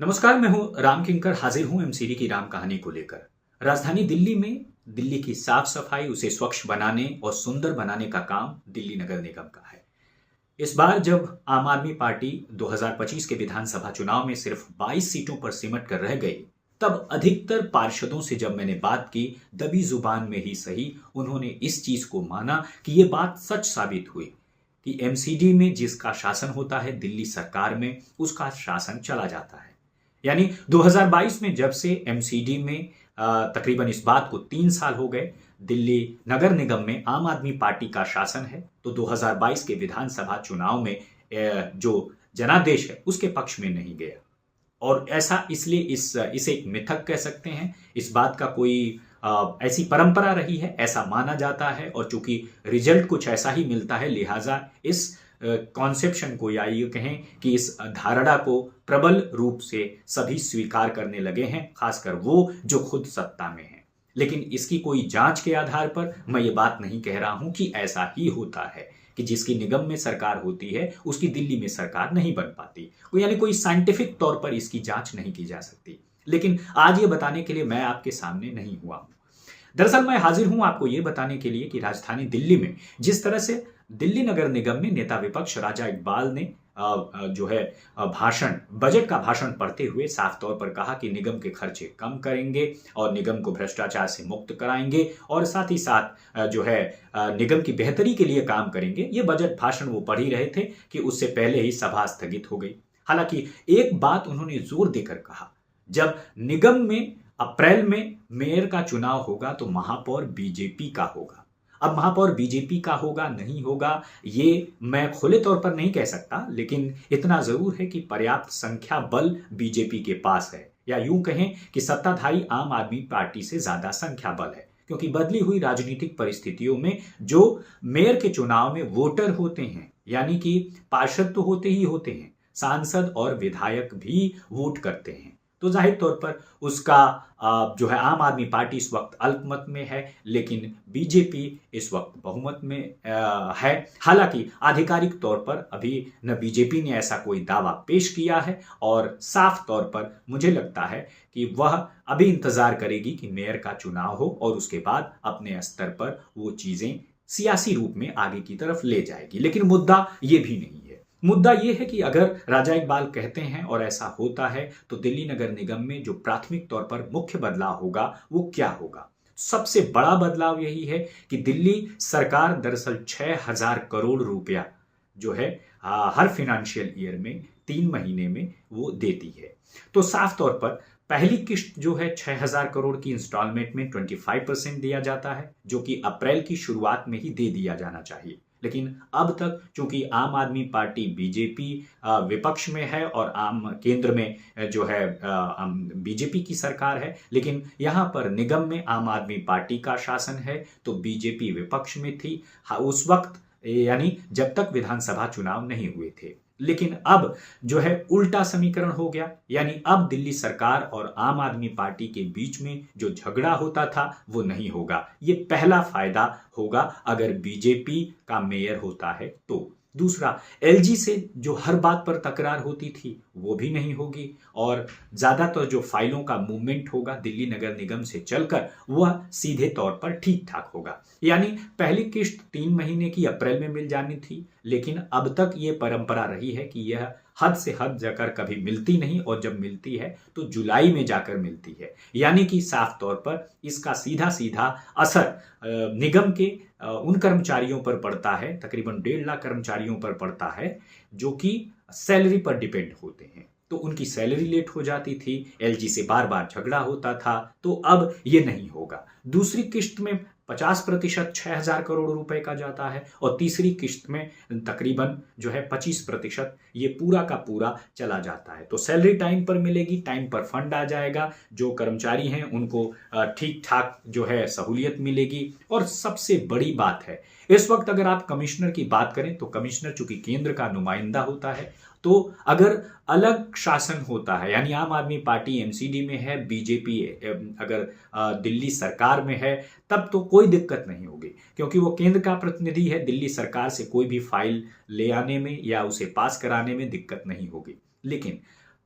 नमस्कार, मैं हूं राम किंकर, हाजिर हूं एमसीडी की राम कहानी को लेकर। राजधानी दिल्ली में दिल्ली की साफ सफाई, उसे स्वच्छ बनाने और सुंदर बनाने का काम दिल्ली नगर निगम का है। इस बार जब आम आदमी पार्टी 2025 के विधानसभा चुनाव में सिर्फ 22 सीटों पर सिमट कर रह गई, तब अधिकतर पार्षदों से जब मैंने बात की, दबी जुबान में ही सही, उन्होंने इस चीज को माना कि ये बात सच साबित हुई कि एमसीडी में जिसका शासन होता है, दिल्ली सरकार में उसका शासन चला जाता है। यानी 2022 में जब से एमसीडी में तकरीबन इस बात को 3 साल हो गए, दिल्ली नगर निगम में आम आदमी पार्टी का शासन है, तो 2022 के विधानसभा चुनाव में जो जनादेश है उसके पक्ष में नहीं गया। और ऐसा इसलिए इसे एक मिथक कह सकते हैं। इस बात का कोई ऐसी परंपरा रही है, ऐसा माना जाता है, और चूंकि रिजल्ट कुछ ऐसा ही मिलता है, लिहाजा इस कॉन्सेप्शन को या ये कहें कि इस धारणा को प्रबल रूप से सभी स्वीकार करने लगे हैं, खासकर वो जो खुद सत्ता में हैं। लेकिन इसकी कोई जांच के आधार पर मैं ये बात नहीं कह रहा हूं कि ऐसा ही होता है कि जिसकी निगम में सरकार होती है उसकी दिल्ली में सरकार नहीं बन पाती, यानी कोई साइंटिफिक तौर पर इसकी जांच नहीं की जा सकती। लेकिन आज ये बताने के लिए मैं आपके सामने नहीं हुआ हूं। दरअसल मैं हाजिर हूं आपको ये बताने के लिए कि राजधानी दिल्ली में जिस तरह से दिल्ली नगर निगम में नेता विपक्ष राजा इकबाल ने बजट का भाषण पढ़ते हुए साफ तौर पर कहा कि निगम के खर्चे कम करेंगे और निगम को भ्रष्टाचार से मुक्त कराएंगे, और साथ ही साथ निगम की बेहतरी के लिए काम करेंगे। ये बजट भाषण वो पढ़ ही रहे थे कि उससे पहले ही सभा स्थगित हो गई। हालांकि एक बात उन्होंने जोर देकर कहा, जब निगम में अप्रैल में मेयर का चुनाव होगा तो महापौर बीजेपी का होगा। अब महापौर बीजेपी का होगा नहीं होगा ये मैं खुले तौर पर नहीं कह सकता, लेकिन इतना जरूर है कि पर्याप्त संख्या बल बीजेपी के पास है, या यूं कहें कि सत्ताधारी आम आदमी पार्टी से ज्यादा संख्या बल है, क्योंकि बदली हुई राजनीतिक परिस्थितियों में जो मेयर के चुनाव में वोटर होते हैं, यानी कि पार्षद तो होते ही होते हैं, सांसद और विधायक भी वोट करते हैं, तो जाहिर तौर पर उसका आम आदमी पार्टी इस वक्त अल्पमत में है, लेकिन बीजेपी इस वक्त बहुमत में है। हालांकि आधिकारिक तौर पर अभी न बीजेपी ने ऐसा कोई दावा पेश किया है, और साफ तौर पर मुझे लगता है कि वह अभी इंतजार करेगी कि मेयर का चुनाव हो और उसके बाद अपने स्तर पर वो चीजें सियासी रूप में आगे की तरफ ले जाएगी। लेकिन मुद्दा ये भी नहीं है। मुद्दा यह है कि अगर राजा इकबाल कहते हैं और ऐसा होता है, तो दिल्ली नगर निगम में जो प्राथमिक तौर पर मुख्य बदलाव होगा वो क्या होगा? सबसे बड़ा बदलाव यही है कि दिल्ली सरकार दरअसल 6,000 करोड़ रुपया जो है हर फाइनेंशियल ईयर में 3 महीने में वो देती है। तो साफ तौर पर पहली किश्त जो है 6,000 करोड़ की इंस्टॉलमेंट में 25% दिया जाता है, जो कि अप्रैल की शुरुआत में ही दे दिया जाना चाहिए। लेकिन अब तक चूंकि आम आदमी पार्टी बीजेपी विपक्ष में है और केंद्र में जो है बीजेपी की सरकार है, लेकिन यहां पर निगम में आम आदमी पार्टी का शासन है, तो बीजेपी विपक्ष में थी उस वक्त, यानी जब तक विधानसभा चुनाव नहीं हुए थे। लेकिन अब जो है उल्टा समीकरण हो गया, यानी अब दिल्ली सरकार और आम आदमी पार्टी के बीच में जो झगड़ा होता था वो नहीं होगा। ये पहला फायदा होगा अगर बीजेपी का मेयर होता है तो। दूसरा, एलजी से जो हर बात पर तकरार होती थी वो भी नहीं होगी, और ज्यादातर जो फाइलों का मूवमेंट होगा दिल्ली नगर निगम से चलकर वह सीधे तौर पर ठीक ठाक होगा। यानी पहली किश्त 3 महीने की अप्रैल में मिल जानी थी, लेकिन अब तक ये परंपरा रही है कि यह हद से हद जाकर कभी मिलती नहीं, और जब मिलती है तो जुलाई में जाकर मिलती है। यानी कि साफ तौर पर इसका सीधा सीधा असर निगम के उन कर्मचारियों पर पड़ता है, तकरीबन 1.5 लाख कर्मचारियों पर पड़ता है जो कि सैलरी पर डिपेंड होते हैं। तो उनकी सैलरी लेट हो जाती थी, एलजी से बार बार झगड़ा होता था, तो अब ये नहीं होगा। दूसरी किश्त में 50% 6,000 करोड़ रुपए का जाता है, और तीसरी किश्त में तकरीबन जो है 25% ये पूरा का पूरा चला जाता है। तो सैलरी टाइम पर मिलेगी, टाइम पर फंड आ जाएगा, जो कर्मचारी हैं उनको ठीक ठाक जो है सहूलियत मिलेगी। और सबसे बड़ी बात है, इस वक्त अगर आप कमिश्नर की बात करें तो कमिश्नर चूंकि केंद्र का नुमाइंदा होता है, तो अगर अलग शासन होता है, यानी आम आदमी पार्टी एमसीडी में है, बीजेपी अगर दिल्ली सरकार में है, तब तो कोई दिक्कत नहीं होगी, क्योंकि वो केंद्र का प्रतिनिधि है। दिल्ली सरकार से कोई भी फाइल ले आने में या उसे पास कराने में दिक्कत नहीं होगी। लेकिन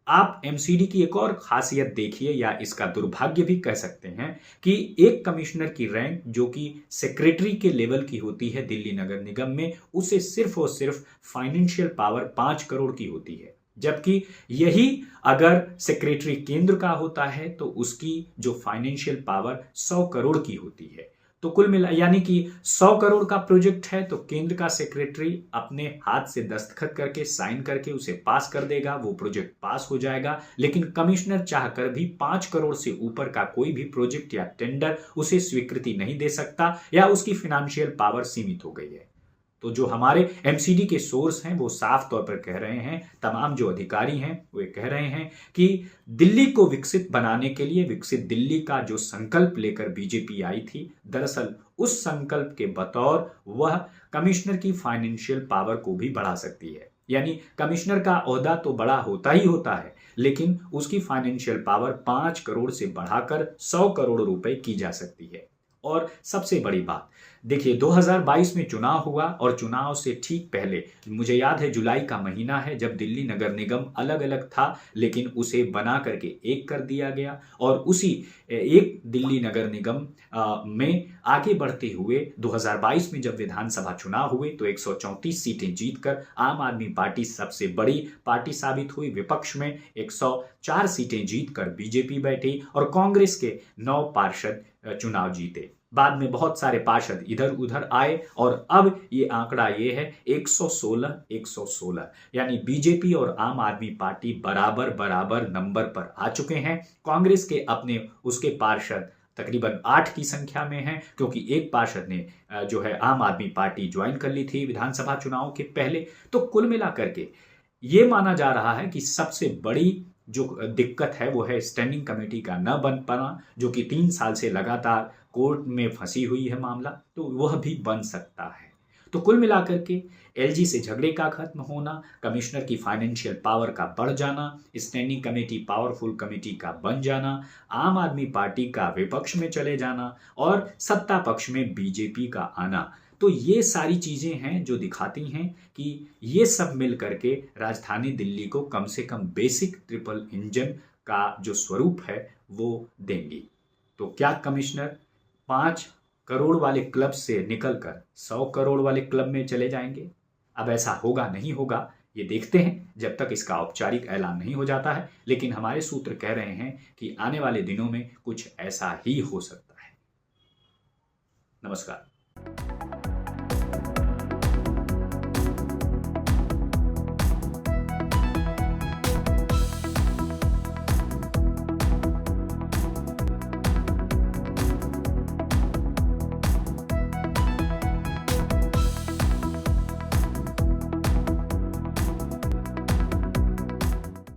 आप एमसीडी की एक और खासियत देखिए, या इसका दुर्भाग्य भी कह सकते हैं, कि एक कमिश्नर की रैंक जो कि सेक्रेटरी के लेवल की होती है दिल्ली नगर निगम में, उसे सिर्फ और सिर्फ फाइनेंशियल पावर 5 करोड़ की होती है, जबकि यही अगर सेक्रेटरी केंद्र का होता है तो उसकी जो फाइनेंशियल पावर 100 करोड़ की होती है। तो कुल मिला यानी कि 100 करोड़ का प्रोजेक्ट है तो केंद्र का सेक्रेटरी अपने हाथ से दस्तखत करके साइन करके उसे पास कर देगा, वो प्रोजेक्ट पास हो जाएगा। लेकिन कमिश्नर चाहकर भी 5 करोड़ से ऊपर का कोई भी प्रोजेक्ट या टेंडर उसे स्वीकृति नहीं दे सकता, या उसकी फाइनेंशियल पावर सीमित हो गई है। तो जो हमारे एमसीडी के सोर्स हैं वो साफ तौर पर कह रहे हैं, तमाम जो अधिकारी हैं वो कह रहे हैं कि दिल्ली को विकसित बनाने के लिए, विकसित दिल्ली का जो संकल्प लेकर बीजेपी आई थी, दरअसल उस संकल्प के बतौर वह कमिश्नर की फाइनेंशियल पावर को भी बढ़ा सकती है। यानी कमिश्नर का ओहदा तो बड़ा होता ही होता है, लेकिन उसकी फाइनेंशियल पावर 5 करोड़ से बढ़ाकर 100 करोड़ रुपए की जा सकती है। और सबसे बड़ी बात देखिए, 2022 में चुनाव हुआ और चुनाव से ठीक पहले, मुझे याद है जुलाई का महीना है, जब दिल्ली नगर निगम अलग अलग था लेकिन उसे बना करके एक कर दिया गया, और उसी एक दिल्ली नगर निगम में आगे बढ़ते हुए 2022 में जब विधानसभा चुनाव हुए तो 134 सीटें जीतकर आम आदमी पार्टी सबसे बड़ी पार्टी साबित हुई। विपक्ष में 104 सीटें जीतकर बीजेपी बैठी और कांग्रेस के 9 पार्षद चुनाव जीते। बाद में बहुत सारे पार्षद इधर उधर आए और अब ये आंकड़ा ये है 116 यानी बीजेपी और आम आदमी पार्टी बराबर बराबर नंबर पर आ चुके हैं। कांग्रेस के अपने उसके पार्षद तकरीबन 8 की संख्या में हैं, क्योंकि एक पार्षद ने जो है आम आदमी पार्टी ज्वाइन कर ली थी विधानसभा चुनाव के पहले। तो कुल मिलाकर के ये माना जा रहा है कि सबसे बड़ी जो दिक्कत है वो है स्टैंडिंग कमेटी का न बन पाना, जो कि 3 साल से लगातार कोर्ट में फंसी हुई है मामला, तो वह भी बन सकता है। तो कुल मिलाकर के एलजी से झगड़े का खत्म होना, कमिश्नर की फाइनेंशियल पावर का बढ़ जाना, स्टैंडिंग कमेटी पावरफुल कमेटी का बन जाना, आम आदमी पार्टी का विपक्ष में चले जाना और सत्ता पक्ष में बीजेपी का आना, तो ये सारी चीजें हैं जो दिखाती हैं कि ये सब मिल करके राजधानी दिल्ली को कम से कम बेसिक ट्रिपल इंजन का जो स्वरूप है वो देंगी। तो क्या कमिश्नर 5 करोड़ वाले क्लब से निकलकर 100 करोड़ वाले क्लब में चले जाएंगे? अब ऐसा होगा नहीं होगा ये देखते हैं, जब तक इसका औपचारिक ऐलान नहीं हो जाता है। लेकिन हमारे सूत्र कह रहे हैं कि आने वाले दिनों में कुछ ऐसा ही हो सकता है। नमस्कार।